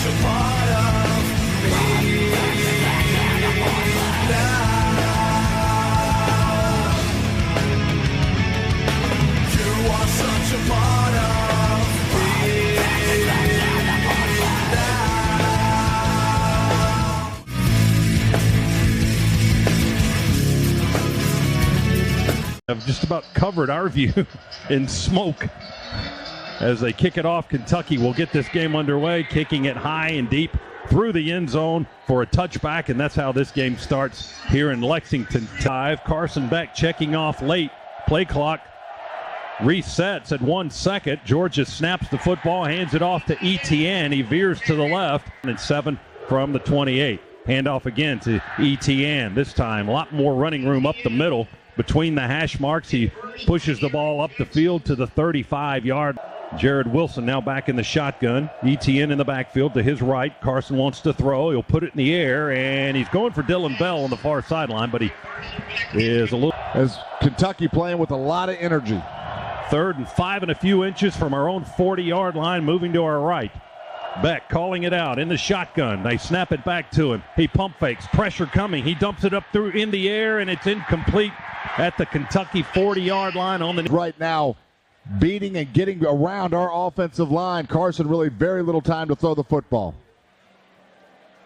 such a part of me now. You are such a part of me now. Have just about covered our view in smoke as they kick it off. Kentucky will get this game underway, kicking it high and deep through the end zone for a touchback, and that's how this game starts here in Lexington. Carson Beck checking off late. Play clock resets at 1 second. Georgia snaps the football, hands it off to Etienne. He veers to the left, and 7 from the 28. Handoff again to Etienne. This time, a lot more running room up the middle between the hash marks. He pushes the ball up the field to the 35-yard. Jared Wilson now back in the shotgun. Etienne in the backfield to his right. Carson wants to throw. He'll put it in the air, and he's going for Dylan Bell on the far sideline, but he is a little... As Kentucky playing with a lot of energy. 3rd and 5 and a few inches from our own 40-yard line, moving to our right. Beck calling it out in the shotgun. They snap it back to him. He pump fakes. Pressure coming. He dumps it up through in the air, and it's incomplete at the Kentucky 40-yard line on the... Right now, beating and getting around our offensive line. Carson really very little time to throw the football.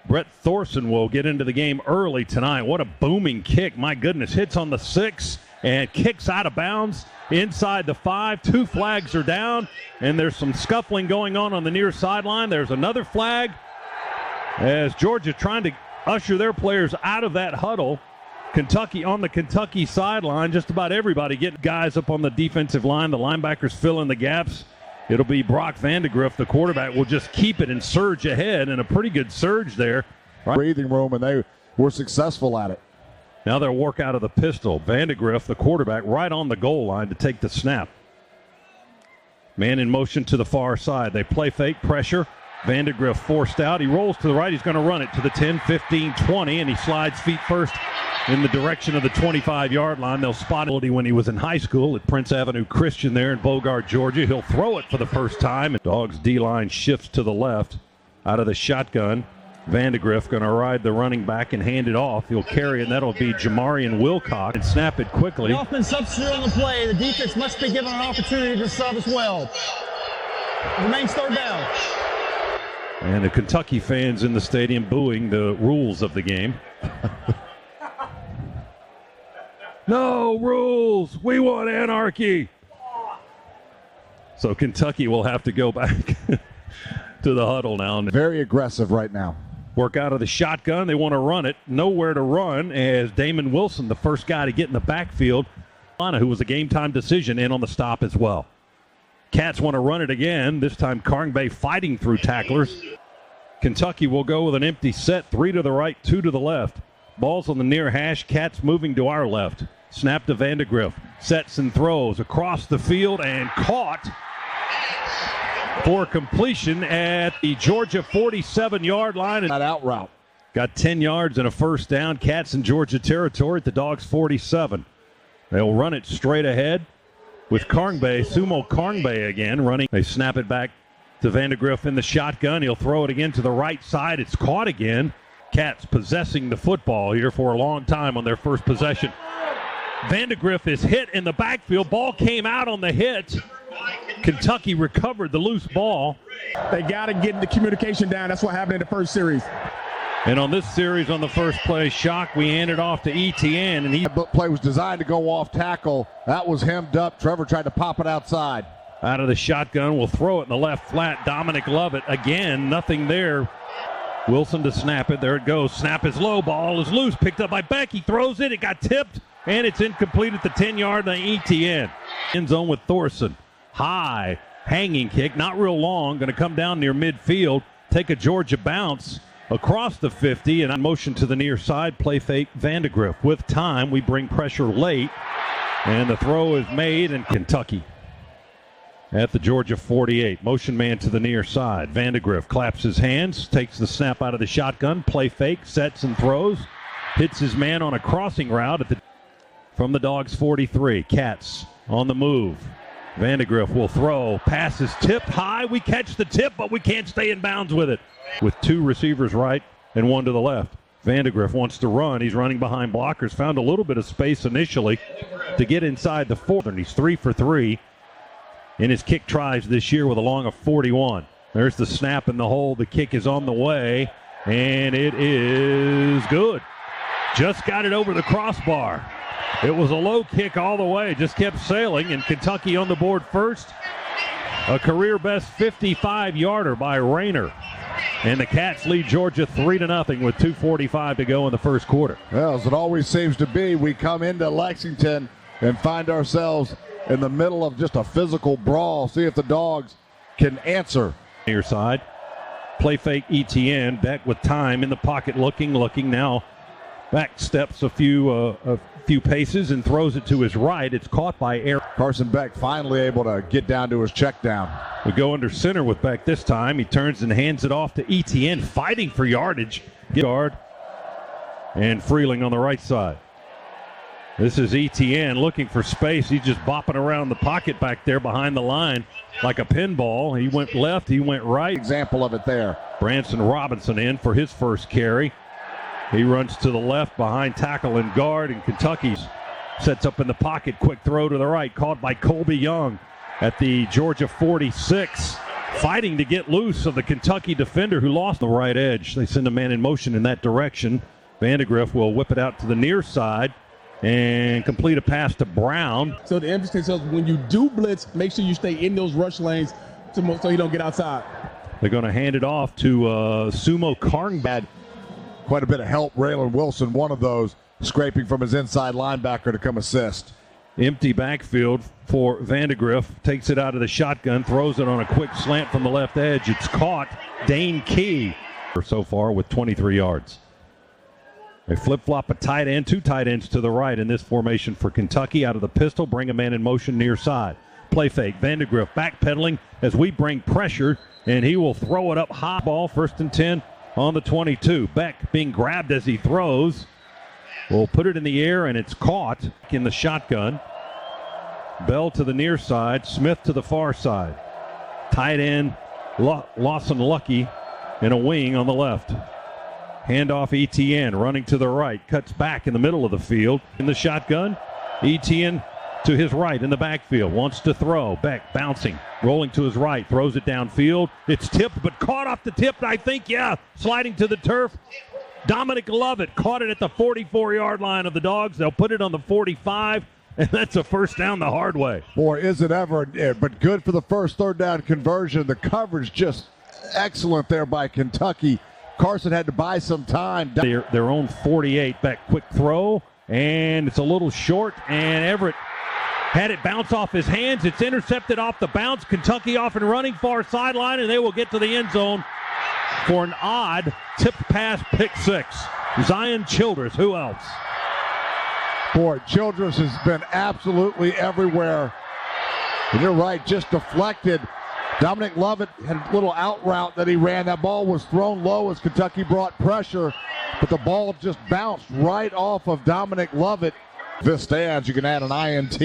Brett Thorson will get into the game early tonight. What a booming kick. My goodness. Hits on the 6 and kicks out of bounds inside the 5. 2 flags are down, and there's some scuffling going on the near sideline. There's another flag as Georgia trying to usher their players out of that huddle. Kentucky on the Kentucky sideline, just about everybody getting guys up on the defensive line. The linebackers fill in the gaps. It'll be Brock Vandegrift, the quarterback, will just keep it and surge ahead, and a pretty good surge there. Right. Breathing room, and they were successful at it. Now they'll work out of the pistol. Vandegrift, the quarterback, right on the goal line to take the snap. Man in motion to the far side. They play fake, pressure. Vandegrift forced out. He rolls to the right. He's going to run it to the 10, 15, 20, and he slides feet first in the direction of the 25-yard line. They'll spot it when he was in high school at Prince Avenue Christian there in Bogart, Georgia. He'll throw it for the first time. Dogs D-line shifts to the left out of the shotgun. Vandegrift going to ride the running back and hand it off. He'll carry it, and that'll be Jamarian Wilcox, and snap it quickly. The offense substitute on the play. The defense must be given an opportunity to sub as well. Remains 3rd down. And the Kentucky fans in the stadium booing the rules of the game. No rules. We want anarchy. So Kentucky will have to go back to the huddle now. Very aggressive right now. Work out of the shotgun. They want to run it. Nowhere to run as Damon Wilson, the first guy to get in the backfield, who was a game-time decision, in on the stop as well. Cats want to run it again. This time Carngbay fighting through tacklers. Kentucky will go with an empty set. 3 to the right, 2 to the left. Ball's on the near hash. Cats moving to our left. Snap to Vandegrift. Sets and throws across the field and caught for completion at the Georgia 47-yard line. That out route. Got 10 yards and a first down. Cats in Georgia territory at the Dogs 47. They'll run it straight ahead with Carngbay, Sumo Carngbay again running. They snap it back to Vandegrift in the shotgun. He'll throw it again to the right side. It's caught again. Cats possessing the football here for a long time on their first possession. Vandegrift is hit in the backfield. Ball came out on the hit. Kentucky recovered the loose ball. They got to get the communication down. That's what happened in the first series. And on this series, on the first play, Shock, we handed off to Etienne. And that play was designed to go off tackle. That was hemmed up. Trevor tried to pop it outside. Out of the shotgun, will throw it in the left flat. Dominic Lovett again, nothing there. Wilson to snap it. There it goes. Snap is low. Ball is loose. Picked up by Beck. He throws it. It got tipped, and it's incomplete at the 10-yard line. Etienne. End zone with Thorson. High, hanging kick. Not real long. Going to come down near midfield. Take a Georgia bounce across the 50, and on motion to the near side. Play fake Vandegrift. With time, we bring pressure late, and the throw is made, and Kentucky at the Georgia 48. Motion man to the near side. Vandegrift claps his hands, takes the snap out of the shotgun, play fake, sets and throws, hits his man on a crossing route from the Dogs 43. Cats on the move. Vandegrift will throw. Pass is tipped high. We catch the tip, but we can't stay in bounds with it. With two receivers right and one to the left. Vandegrift wants to run. He's running behind blockers. Found a little bit of space initially to get inside the 4. And he's 3 for 3 in his kick tries this year with a long of 41. There's the snap in the hole. The kick is on the way, and it is good. Just got it over the crossbar. It was a low kick all the way. Just kept sailing, and Kentucky on the board first. A career-best 55-yarder by Rayner. And the Cats lead Georgia 3-0 with 2:45 to go in the first quarter. Well, as it always seems to be, we come into Lexington and find ourselves in the middle of just a physical brawl. See if the Dogs can answer. Near side. Play fake ETN. Beck with time in the pocket looking now. Back steps a few paces and throws it to his right. It's caught by Aaron. Carson Beck finally able to get down to his check down. We go under center with Beck this time. He turns and hands it off to ETN, fighting for yardage. Guard and Freeling on the right side. This is ETN looking for space. He's just bopping around the pocket back there behind the line like a pinball. He went left, he went right. Example of it there. Branson Robinson in for his first carry. He runs to the left behind tackle and guard, and Kentucky sets up in the pocket. Quick throw to the right, caught by Colby Young at the Georgia 46. Fighting to get loose of the Kentucky defender who lost the right edge. They send a man in motion in that direction. Vandegrift will whip it out to the near side and complete a pass to Brown. So the emphasis is when you do blitz, make sure you stay in those rush lanes so you don't get outside. They're going to hand it off to Sumo Karnbad. Quite a bit of help. Raylan Wilson, one of those, scraping from his inside linebacker to come assist. Empty backfield for Vandegrift. Takes it out of the shotgun, throws it on a quick slant from the left edge. It's caught. Dane Key so far with 23 yards. They flip-flop a tight end, two tight ends to the right in this formation for Kentucky. Out of the pistol, bring a man in motion near side. Play fake. Vandegrift backpedaling as we bring pressure, and he will throw it up high. Ball, 1st and 10 on the 22. Beck being grabbed as he throws. Will put it in the air, and it's caught in the shotgun. Bell to the near side. Smith to the far side. Tight end Lawson Lucky in a wing on the left. Handoff ETN running to the right. Cuts back in the middle of the field. In the shotgun, ETN to his right in the backfield. Wants to throw. Beck bouncing. Rolling to his right. Throws it downfield. It's tipped, but caught off the tip. I think, sliding to the turf. Dominic Lovett caught it at the 44-yard line of the Dogs. They'll put it on the 45, and that's a first down the hard way. Boy, is it ever, but good for the first third down conversion. The coverage just excellent there by Kentucky. Carson had to buy some time. Their own 48. Back quick throw, and it's a little short, and Everett had it bounce off his hands. It's intercepted off the bounce. Kentucky off and running far sideline, and they will get to the end zone for an odd tipped pass pick six. Zion Childress, who else? Boy, Childress has been absolutely everywhere. And you're right, just deflected. Dominic Lovett had a little out route that he ran. That ball was thrown low as Kentucky brought pressure, but the ball just bounced right off of Dominic Lovett. If this stands, you can add an INT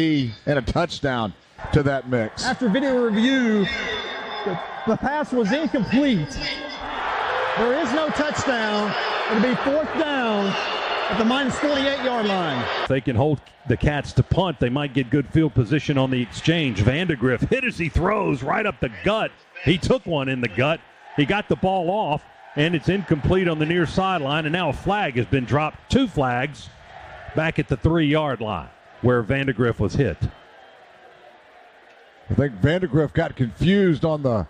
and a touchdown to that mix. After video review, the pass was incomplete. There is no touchdown. It'll be 4th down at the minus 48-yard line. If they can hold the Cats to punt, they might get good field position on the exchange. Vandegrift hit as he throws right up the gut. He took one in the gut. He got the ball off, and it's incomplete on the near sideline, and now a flag has been dropped. 2 flags back at the 3-yard line where Vandegrift was hit. I think Vandegrift got confused on the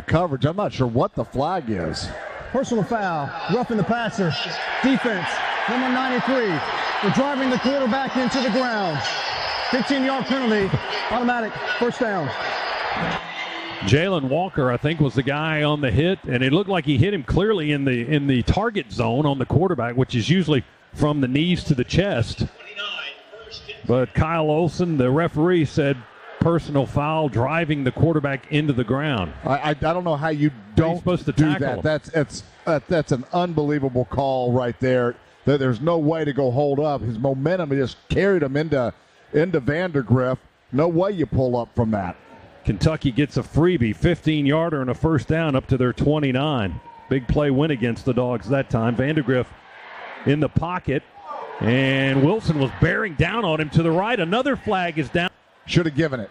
coverage. I'm not sure what the flag is. Personal foul, roughing the passer. Defense, number 93. We're driving the quarterback into the ground. 15-yard penalty, automatic, first down. Jalen Walker, I think, was the guy on the hit, and it looked like he hit him clearly in the target zone on the quarterback, which is usually from the knees to the chest. But Kyle Olson, the referee, said personal foul, driving the quarterback into the ground. I don't know how you don't supposed to do tackle that. That's an unbelievable call right there. There's no way to go hold up. His momentum just carried him into Vandegrift. No way you pull up from that. Kentucky gets a freebie, 15-yarder and a first down up to their 29. Big play win against the Dogs that time. Vandegrift in the pocket, and Wilson was bearing down on him to the right. Another flag is down. Should have given it.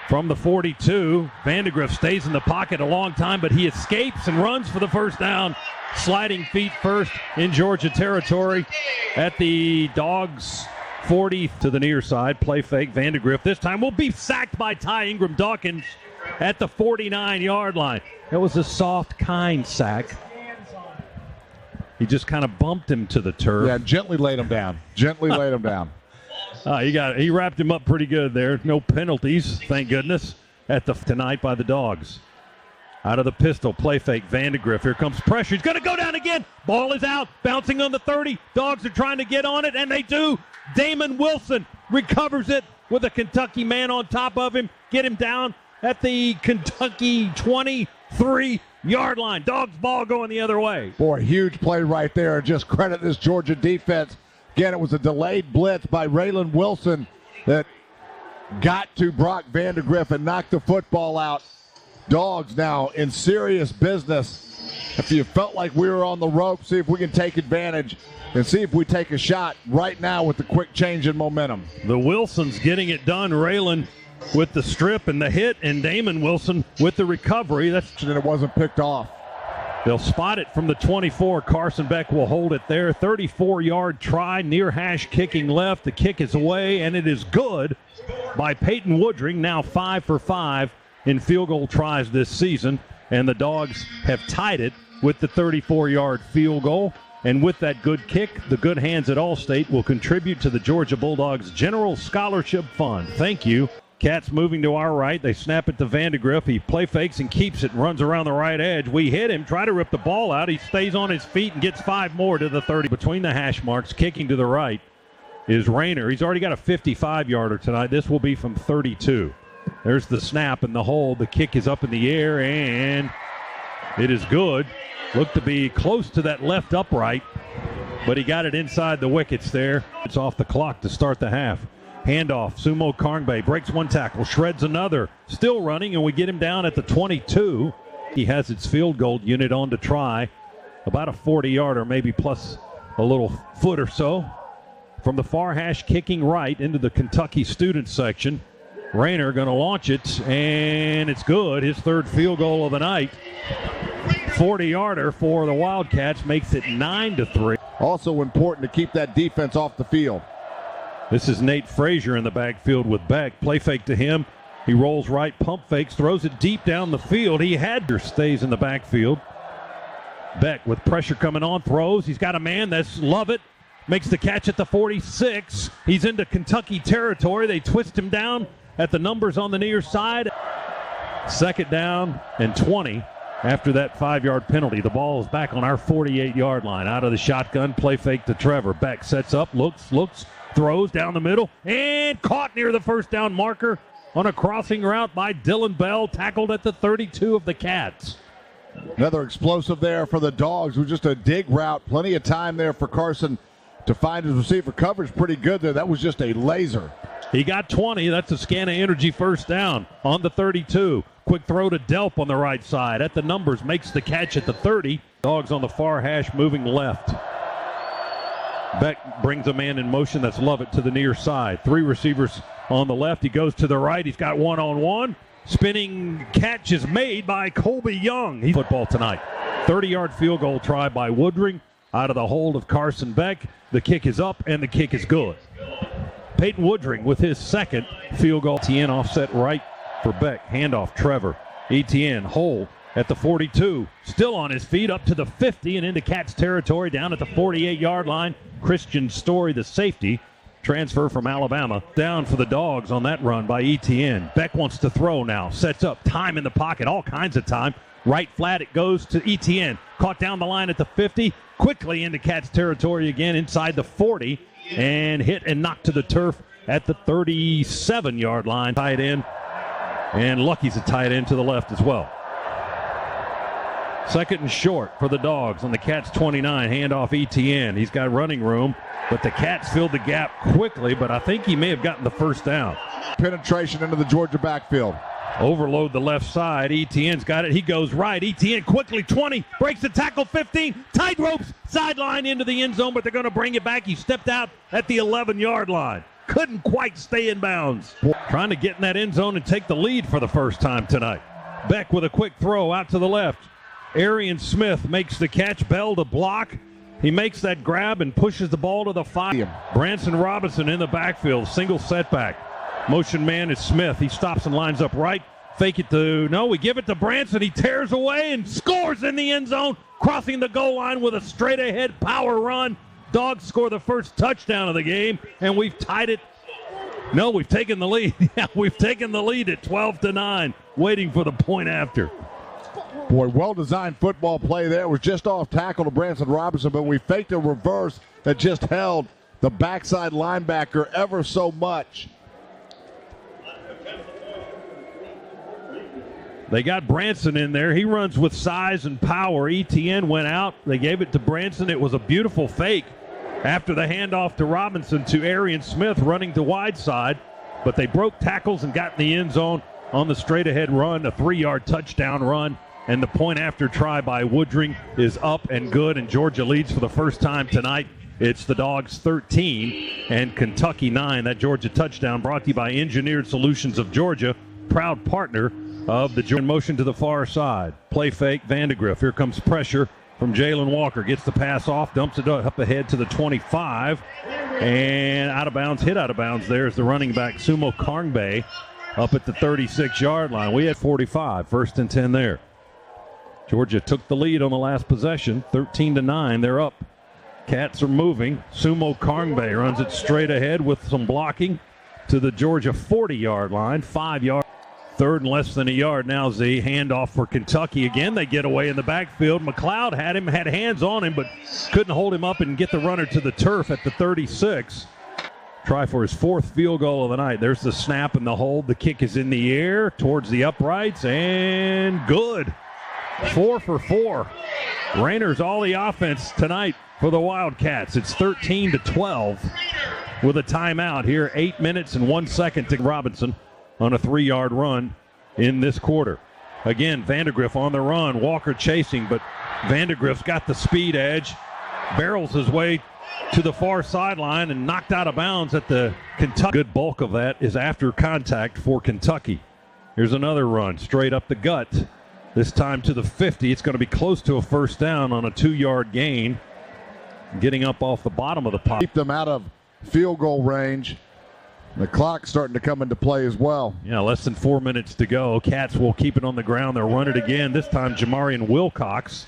From the 42, Vandegrift stays in the pocket a long time, but he escapes and runs for the first down. Sliding feet first in Georgia territory at the Dogs' 40 to the near side. Play fake. Vandegrift this time will be sacked by Ty Ingram Dawkins at the 49-yard line. It was a soft, kind sack. He just kind of bumped him to the turf. Yeah, gently laid him down. Gently laid him down. He wrapped him up pretty good there. No penalties, thank goodness, tonight by the Dogs. Out of the pistol, play fake, Vandegrift. Here comes pressure. He's going to go down again. Ball is out, bouncing on the 30. Dogs are trying to get on it, and they do. Damon Wilson recovers it with a Kentucky man on top of him. Get him down at the Kentucky 23-yard line. Dogs ball going the other way. Boy, huge play right there. Just credit this Georgia defense. Again, it was a delayed blitz by Raylan Wilson that got to Brock Vandegrift and knocked the football out. Dogs now in serious business. If you felt like we were on the rope, see if we can take advantage and see if we take a shot right now with the quick change in momentum. The Wilsons getting it done. Raylan with the strip and the hit, and Damon Wilson with the recovery. And it wasn't picked off. They'll spot it from the 24. Carson Beck will hold it there. 34-yard try, near hash kicking left. The kick is away, and it is good by Peyton Woodring, now 5 for 5 in field goal tries this season. And the Dogs have tied it with the 34-yard field goal. And with that good kick, the good hands at Allstate will contribute to the Georgia Bulldogs General Scholarship Fund. Thank you. Cats moving to our right. They snap it to Vandegrift. He play fakes and keeps it, runs around the right edge. We hit him, try to rip the ball out. He stays on his feet and gets 5 more to the 30. Between the hash marks, kicking to the right is Rayner. He's already got a 55-yarder tonight. This will be from 32. There's the snap and the hold. The kick is up in the air, and it is good. Looked to be close to that left upright, but he got it inside the wickets there. It's off the clock to start the half. Handoff, Sumo Karngbe breaks one tackle, shreds another, still running, and we get him down at the 22. He has its field goal unit on to try about a 40-yarder, maybe plus a little foot or so. From the far hash, kicking right into the Kentucky student section. Rayner going to launch it, and it's good. His third field goal of the night. 40-yarder for the Wildcats makes it 9-3. Also important to keep that defense off the field. This is Nate Frazier in the backfield with Beck. Play fake to him. He rolls right, pump fakes, throws it deep down the field. Stays in the backfield. Beck with pressure coming on, throws. He's got a man. That's Lovett. Makes the catch at the 46. He's into Kentucky territory. They twist him down at the numbers on the near side. Second down and 20 after that 5-yard penalty. The ball is back on our 48-yard line. Out of the shotgun, play fake to Trevor. Beck sets up, looks, throws down the middle, and caught near the first down marker on a crossing route by Dylan Bell, tackled at the 32 of the Cats. Another explosive there for the Dogs. It was just a dig route. Plenty of time there for Carson to find his receiver. Coverage pretty good there. That was just a laser. He got 20. That's a Scana Energy first down on the 32. Quick throw to Delp on the right side. At the numbers, makes the catch at the 30. Dogs on the far hash moving left. Beck brings a man in motion. That's Lovett to the near side. 3 receivers on the left. He goes to the right. He's got one-on-one. Spinning catch is made by Colby Young. He's football tonight. 30-yard field goal try by Woodring out of the hold of Carson Beck. The kick is up, and the kick is good. Peyton Woodring with his second field goal. Etienne offset right for Beck. Handoff, Trevor. Etienne, hold at the 42. Still on his feet up to the 50 and into Cats territory down at the 48-yard line. Christian Story, the safety, transfer from Alabama. Down for the Dogs on that run by Etienne. Beck wants to throw now. Sets up, time in the pocket, all kinds of time. Right flat, it goes to Etienne. Caught down the line at the 50. Quickly into Cats territory again inside the 40. And hit and knocked to the turf at the 37-yard line. Tight end. And Lucky's a tight end to the left as well. Second and short for the Dogs on the Cats 29. Handoff Etienne. He's got running room, but the Cats filled the gap quickly, but I think he may have gotten the first down. penetration into the Georgia backfield. Overload the left side. Etienne's got it. He goes right. Etienne quickly, 20, breaks the tackle, 15, tight ropes, sideline into the end zone, but they're going to bring it back. He stepped out at the 11-yard line. Couldn't quite stay in bounds. Trying to get in that end zone and take the lead for the first time tonight. Beck with a quick throw out to the left. Arian Smith makes the catch. Bell to block. He makes that grab and pushes the ball to the 5. Branson Robinson in the backfield. Single setback. Motion man is Smith. He stops and lines up right. Fake it we give it to Branson. He tears away and scores in the end zone, crossing the goal line with a straight-ahead power run. Dogs score the first touchdown of the game, and we've tied it. No, we've taken the lead. Yeah, we've taken the lead at 12-9, waiting for the point after. Boy, well-designed football play there. It was just off tackle to Branson Robinson, but we faked a reverse that just held the backside linebacker ever so much. They got Branson in there. He runs with size and power. Etienne went out. They gave it to Branson. It was a beautiful fake after the handoff to Robinson to Arian Smith running to wide side. But they broke tackles and got in the end zone on the straight-ahead run, a 3-yard touchdown run. And the point after try by Woodring is up and good, and Georgia leads for the first time tonight. It's the Dogs 13 and Kentucky 9. That Georgia touchdown brought to you by Engineered Solutions of Georgia, proud partner of the Georgia. Motion to the far side. Play fake, Vandegrift. Here comes pressure from Jalen Walker. Gets the pass off, dumps it up ahead to the 25. And out of bounds, hit out of bounds. There's the running back, Sumo Karngbe, up at the 36-yard line. We had 45, 1st and 10 there. Georgia took the lead on the last possession, 13-9. They're up. Cats are moving. Sumo Karngbe runs it straight ahead with some blocking to the Georgia 40-yard line, 5 yards. 3rd and less than a yard now. Z handoff for Kentucky. Again, they get away in the backfield. McLeod had hands on him, but couldn't hold him up and get the runner to the turf at the 36. Try for his 4th field goal of the night. There's the snap and the hold. The kick is in the air towards the uprights, and good. 4 for 4. Raynor's all the offense tonight for the Wildcats. It's 13-12 with a timeout here. 8 minutes and 1 second to Robinson on a 3-yard run in this quarter. Again, Vandegrift on the run. Walker chasing, but Vandegrift's got the speed edge. Barrels his way to the far sideline and knocked out of bounds at the Kentucky. Good bulk of that is after contact for Kentucky. Here's another run straight up the gut. This time to the 50. It's going to be close to a 1st down on a 2-yard gain. Getting up off the bottom of the pot. Keep them out of field goal range. The clock's starting to come into play as well. Yeah, less than 4 minutes to go. Cats will keep it on the ground. They'll run it again. This time Jamarian Wilcox,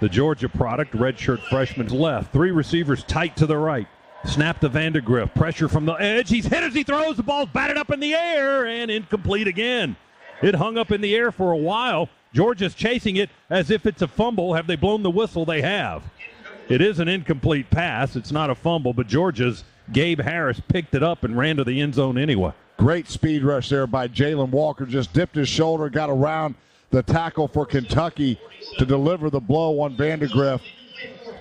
the Georgia product, redshirt freshman's left. 3 receivers tight to the right. Snap to Vandegrift. Pressure from the edge. He's hit as he throws. The ball's batted up in the air and incomplete again. It hung up in the air for a while. Georgia's chasing it as if it's a fumble. Have they blown the whistle? They have. It is an incomplete pass. It's not a fumble, but Georgia's Gabe Harris picked it up and ran to the end zone anyway. Great speed rush there by Jalen Walker. Just dipped his shoulder, got around the tackle for Kentucky to deliver the blow on Vandegrift.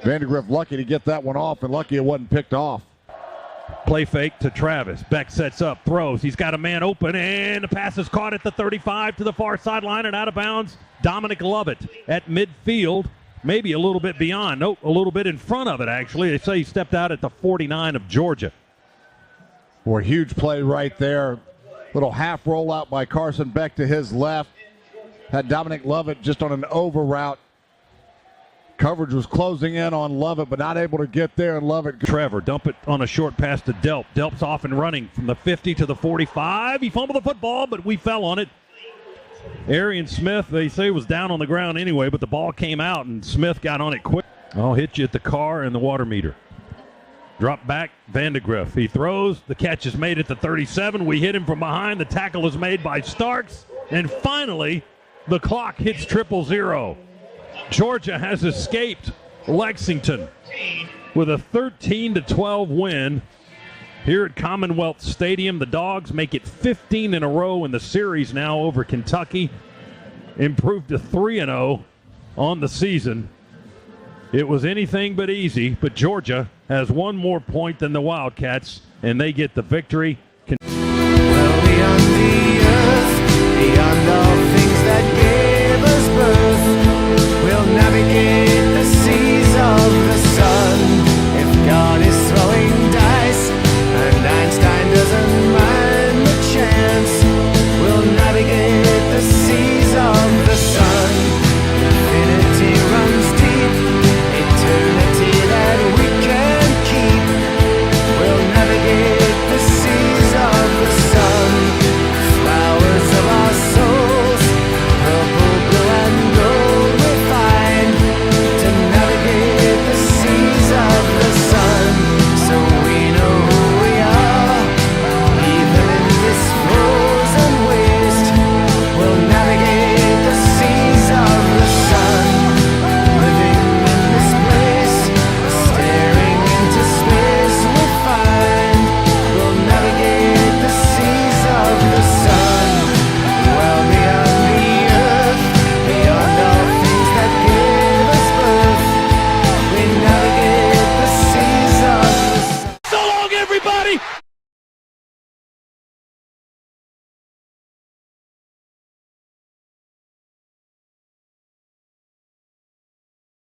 Vandegrift lucky to get that one off, and lucky it wasn't picked off. Play fake to Travis. Beck sets up, throws. He's got a man open, and the pass is caught at the 35 to the far sideline and out of bounds. Dominic Lovett at midfield. Maybe a little bit beyond. Nope, a little bit in front of it, actually. They say he stepped out at the 49 of Georgia. Boy, huge play right there. Little half rollout by Carson Beck to his left. Had Dominic Lovett just on an over route. Coverage was closing in on Lovett, but not able to get there, and Lovett. Trevor, dump it on a short pass to Delp. Delp's off and running from the 50 to the 45. He fumbled the football, but we fell on it. Arian Smith, they say, was down on the ground anyway, but the ball came out, and Smith got on it quick. I'll hit you at the car and the water meter. Drop back, Vandegrift. He throws. The catch is made at the 37. We hit him from behind. The tackle is made by Starks. And finally, the clock hits 0-0. Georgia has escaped Lexington with a 13-12 win here at Commonwealth Stadium. The Dogs make it 15 in a row in the series now over Kentucky. Improved to 3-0 on the season. It was anything but easy, but Georgia has one more point than the Wildcats, and they get the victory.